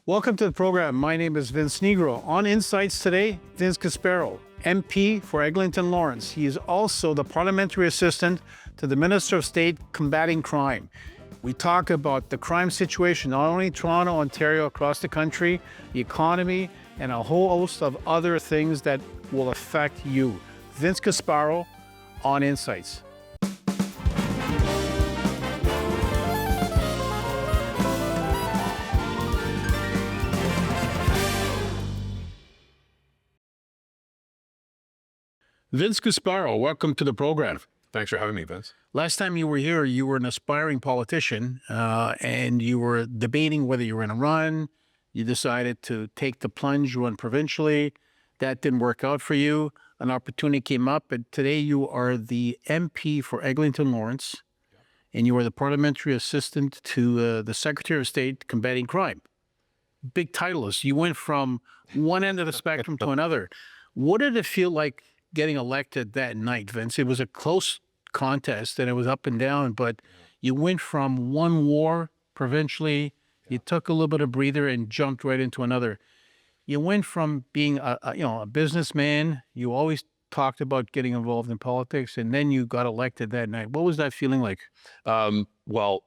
Welcome to the program. My name is Vince Nigro. On Insights today, Vince Casparo, MP for Eglinton-Lawrence. He is also the Parliamentary Assistant to the Minister of State combating crime. We talk about the crime situation, not only Toronto, Ontario, across the country, the economy, and a whole host of other things that will affect you. Vince Casparo on Insights. Vince Casparo, welcome to the program. Thanks for having me, Vince. Last time you were here, you were an aspiring politician, and you were debating whether you were going to run. You decided to take the plunge, run provincially. That didn't work out for you. An opportunity came up, and today you are the MP for Eglinton-Lawrence, and you are the Parliamentary Assistant to the Secretary of State combating crime. Big titles. You went from one end of the spectrum to another. What did it feel like getting elected that night, Vince? It was a close contest and it was up and down, but you went from one war provincially, you took a little bit of breather and jumped right into another. You went from being a businessman, you always talked about getting involved in politics, and then you got elected that night. What was that feeling like? Well,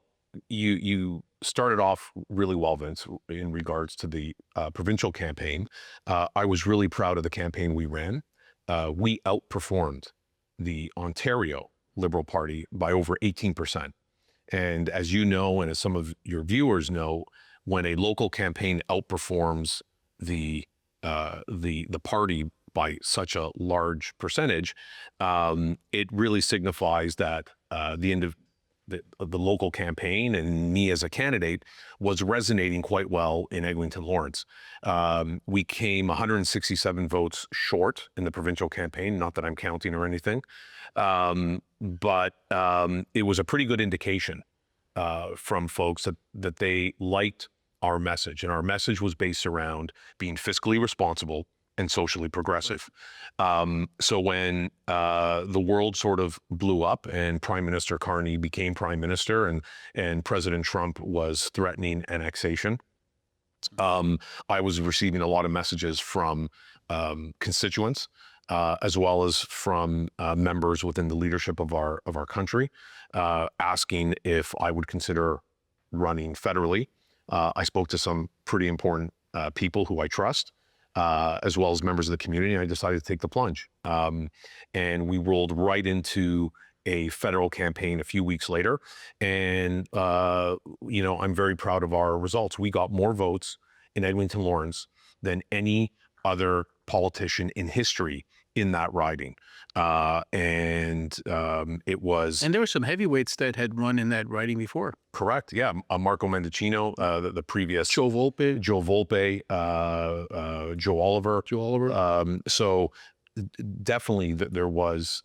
you started off really well, Vince, in regards to the provincial campaign. I was really proud of the campaign we ran. We outperformed the Ontario Liberal Party by over 18%. And as you know, and as some of your viewers know, when a local campaign outperforms the party by such a large percentage, it really signifies that the local campaign and me as a candidate was resonating quite well in Eglinton-Lawrence. We came 167 votes short in the provincial campaign, not that I'm counting or anything, but it was a pretty good indication from folks that they liked our message. And our message was based around being fiscally responsible and socially progressive. So when the world sort of blew up and Prime Minister Carney became Prime Minister and President Trump was threatening annexation, I was receiving a lot of messages from constituents as well as from members within the leadership of our country, asking if I would consider running federally. I spoke to some pretty important people who I trust, as well as members of the community, and I decided to take the plunge. And we rolled right into a federal campaign a few weeks later. And, I'm very proud of our results. We got more votes in Eglinton-Lawrence than any other politician in history in that riding. It was... And there were some heavyweights that had run in that riding before. Correct, yeah. Marco Mendicino, the previous... Joe Volpe, Joe Oliver. So definitely there was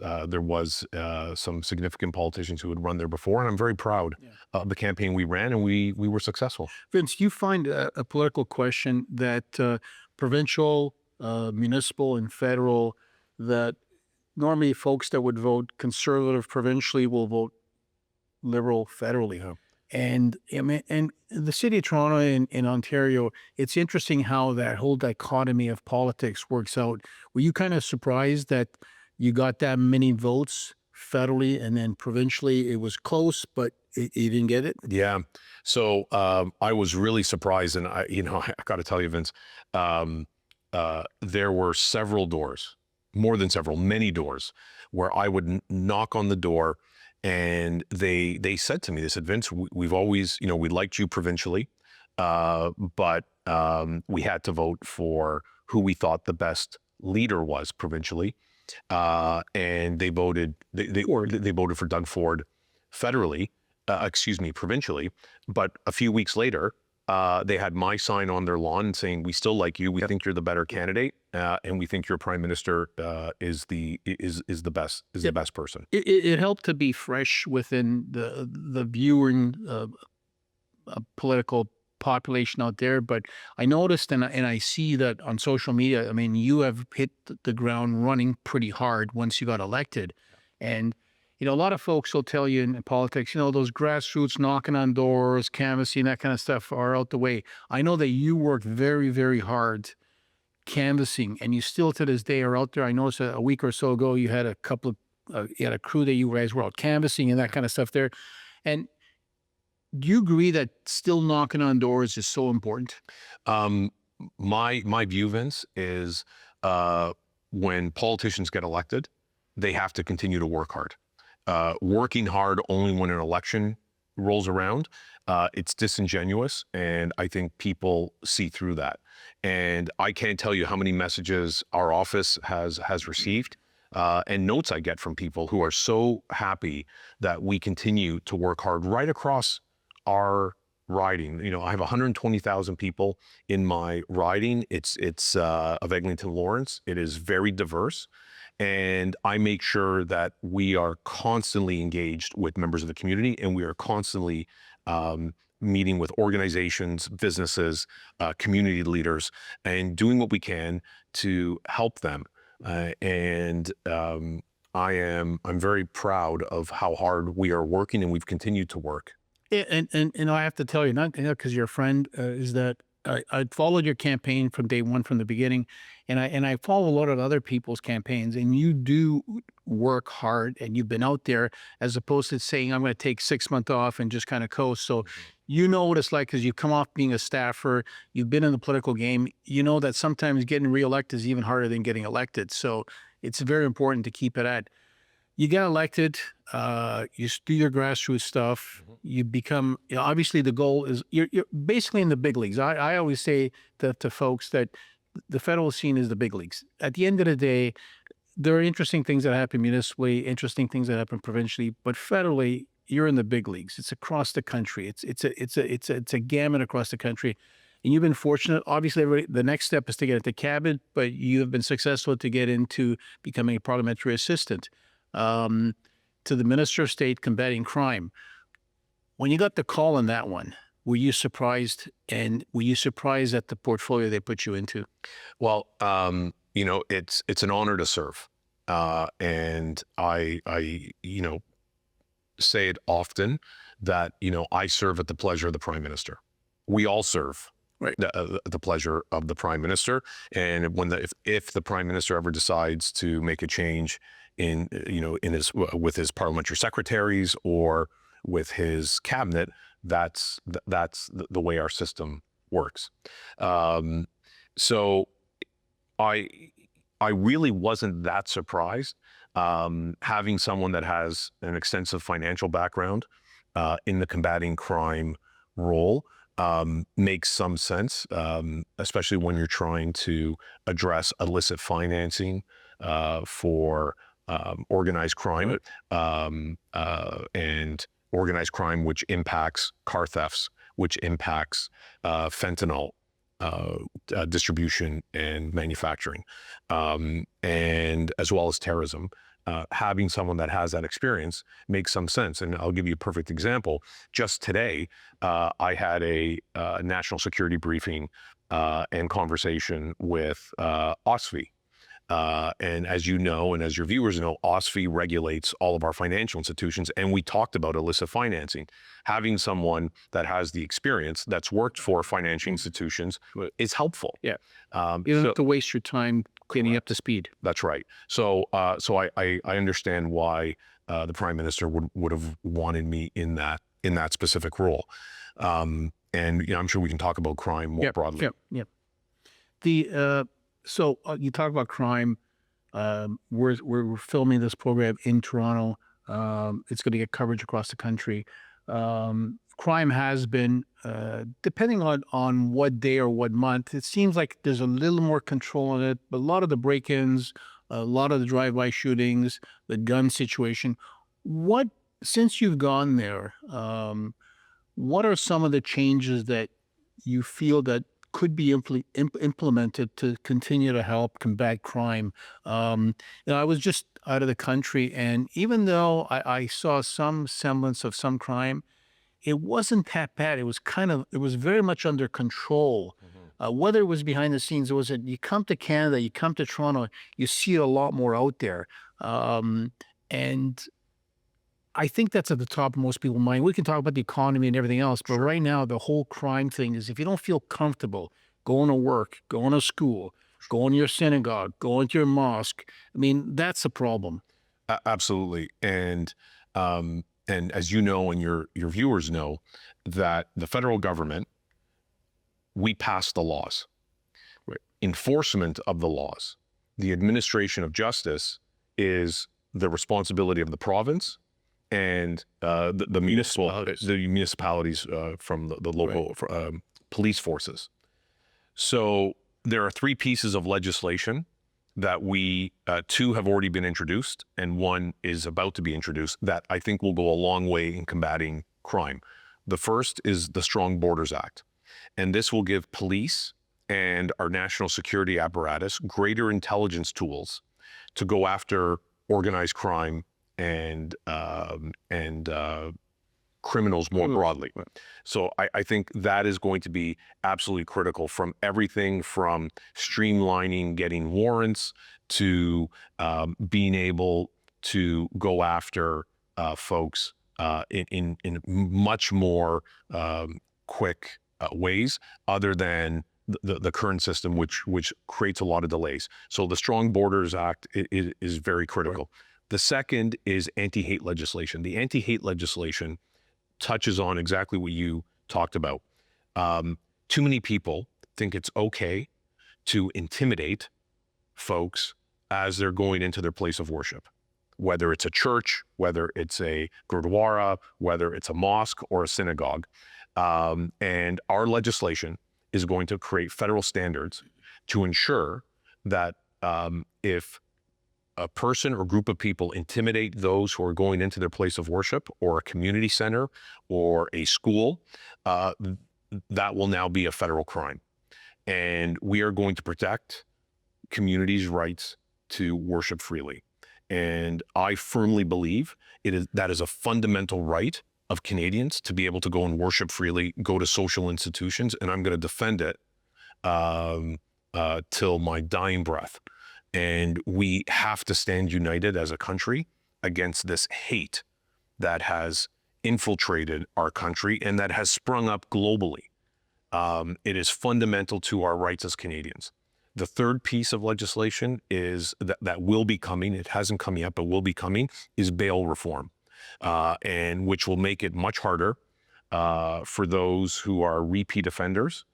some significant politicians who had run there before, and I'm very proud of the campaign we ran, and we were successful. Vince, you find a political question that provincial, municipal, and federal, that normally folks that would vote conservative provincially will vote liberal federally. Huh? And the city of Toronto in Ontario, it's interesting how that whole dichotomy of politics works out. Were you kind of surprised that you got that many votes federally and then provincially it was close, but you didn't get it? Yeah. So I was really surprised, and I got to tell you, Vince, there were several doors, more than several, many doors, where I would knock on the door. And they said to me, they said, Vince, we've always, we liked you provincially, but we had to vote for who we thought the best leader was provincially. And they voted for Doug Ford provincially. But a few weeks later, they had my sign on their lawn saying, we still like you. We think you're the better candidate. And we think your prime minister is the best person. It helped to be fresh within the viewing political population out there. But I noticed and I see that on social media, you have hit the ground running pretty hard once you got elected. And You know, a lot of folks will tell you in politics, you know, those grassroots knocking on doors, canvassing, that kind of stuff are out the way. I know that you worked very, very hard canvassing, and you still to this day are out there. I noticed a week or so ago you had a couple of you had a crew that you guys were out canvassing and that kind of stuff there. And do you agree that still knocking on doors is so important? Um, my view, Vince, is when politicians get elected, they have to continue to work hard. Working hard only when an election rolls around, it's disingenuous, and I think people see through that. And I can't tell you how many messages our office has received, and notes I get from people who are so happy that we continue to work hard right across our riding. You know, I have 120,000 people in my riding. It's of Eglinton-Lawrence. It is very diverse. And I make sure that we are constantly engaged with members of the community, and we are constantly meeting with organizations, businesses, community leaders, and doing what we can to help them. I'm very proud of how hard we are working, and we've continued to work. Yeah, and I have to tell you, not because you're a friend, is that I followed your campaign from day one, from the beginning, and I follow a lot of other people's campaigns, and you do work hard, and you've been out there as opposed to saying I'm going to take 6 months off and just kind of coast. So you know what it's like because you've come off being a staffer, you've been in the political game. You know that sometimes getting reelected is even harder than getting elected. So it's very important to keep it at. You get elected, you do your grassroots stuff, you become, you know, obviously the goal is you're basically in the big leagues. I always say to folks that the federal scene is the big leagues. At the end of the day, there are interesting things that happen municipally, interesting things that happen provincially, but federally, you're in the big leagues. It's across the country. It's a gamut across the country. And you've been fortunate. Obviously, the next step is to get into cabinet, but you have been successful to get into becoming a parliamentary assistant to the Minister of State combating crime. When you got the call on that one, were you surprised? And were you surprised at the portfolio they put you into? Well, you know, it's an honor to serve, and you know, say it often that, you know, I serve at the pleasure of the Prime Minister. We all serve Right. the pleasure of the Prime Minister, and when if the Prime Minister ever decides to make a change in, you know, in his with his parliamentary secretaries or with his cabinet, that's the way our system works. So I really wasn't that surprised. Having someone that has an extensive financial background in the combating crime role makes some sense, especially when you're trying to address illicit financing for organized crime, and organized crime which impacts car thefts, which impacts fentanyl distribution and manufacturing, and as well as terrorism. Having someone that has that experience makes some sense. And I'll give you a perfect example. Just today, I had a national security briefing and conversation with OSFI. And as you know, and as your viewers know, OSFI regulates all of our financial institutions, and we talked about illicit financing. Having someone that has the experience, that's worked for financial institutions, is helpful. Yeah. You don't have to waste your time getting up to speed. That's right. So, I understand why the Prime Minister would have wanted me in that specific role. And you know, I'm sure we can talk about crime more broadly. Yep. The so you talk about crime. We're filming this program in Toronto. It's going to get coverage across the country. Crime has been, depending on what day or what month, it seems like there's a little more control on it. But a lot of the break-ins, a lot of the drive-by shootings, the gun situation. Since you've gone there, what are some of the changes that you feel that could be implemented to continue to help combat crime? You know, I was just out of the country, and even though I saw some semblance of some crime, it wasn't that bad. It was very much under control. Whether it was behind the scenes, it was that you come to Canada, you come to Toronto, you see a lot more out there. And I think that's at the top of most people's mind. We can talk about the economy and everything else, but right now the whole crime thing is if you don't feel comfortable going to work, going to school, going to your synagogue, going to your mosque, I mean, that's a problem. Absolutely. And as you know, and your viewers know, that the federal government, we pass the laws. Right. Enforcement of the laws, the administration of justice is the responsibility of the province and the municipalities from the local police forces. So there are three pieces of legislation that we, two have already been introduced and one is about to be introduced that I think will go a long way in combating crime. The first is the Strong Borders Act. And this will give police and our national security apparatus greater intelligence tools to go after organized crime and criminals more broadly. So I think that is going to be absolutely critical, from everything from streamlining getting warrants to being able to go after folks in much more quick ways, other than the current system, which creates a lot of delays. So the Strong Borders Act is very critical. The second is anti-hate legislation. The anti-hate legislation touches on exactly what you talked about. Too many people think it's okay to intimidate folks as they're going into their place of worship, whether it's a church, whether it's a gurdwara, whether it's a mosque or a synagogue. And our legislation is going to create federal standards to ensure that if a person or group of people intimidate those who are going into their place of worship or a community center or a school, that will now be a federal crime. And we are going to protect communities' rights to worship freely. And I firmly believe that is a fundamental right of Canadians to be able to go and worship freely, go to social institutions, and I'm going to defend it till my dying breath. And we have to stand united as a country against this hate that has infiltrated our country and that has sprung up globally. It is fundamental to our rights as Canadians. The third piece of legislation is that will be coming, it hasn't come yet, but will be coming, is bail reform, and which will make it much harder for those who are repeat offenders,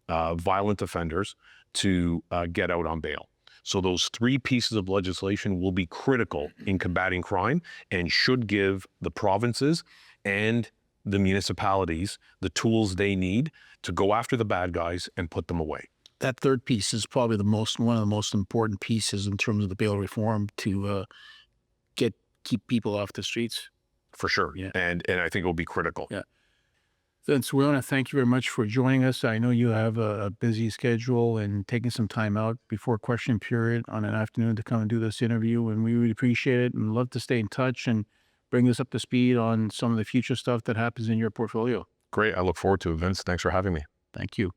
violent offenders, to get out on bail. So those three pieces of legislation will be critical in combating crime and should give the provinces and the municipalities the tools they need to go after the bad guys and put them away. That third piece is probably one of the most important pieces in terms of the bail reform to keep people off the streets. For sure. Yeah. And I think it will be critical. Yeah. Vince, we want to thank you very much for joining us. I know you have a busy schedule and taking some time out before question period on an afternoon to come and do this interview, and we really appreciate it and love to stay in touch and bring us up to speed on some of the future stuff that happens in your portfolio. Great. I look forward to it, Vince. Thanks for having me. Thank you.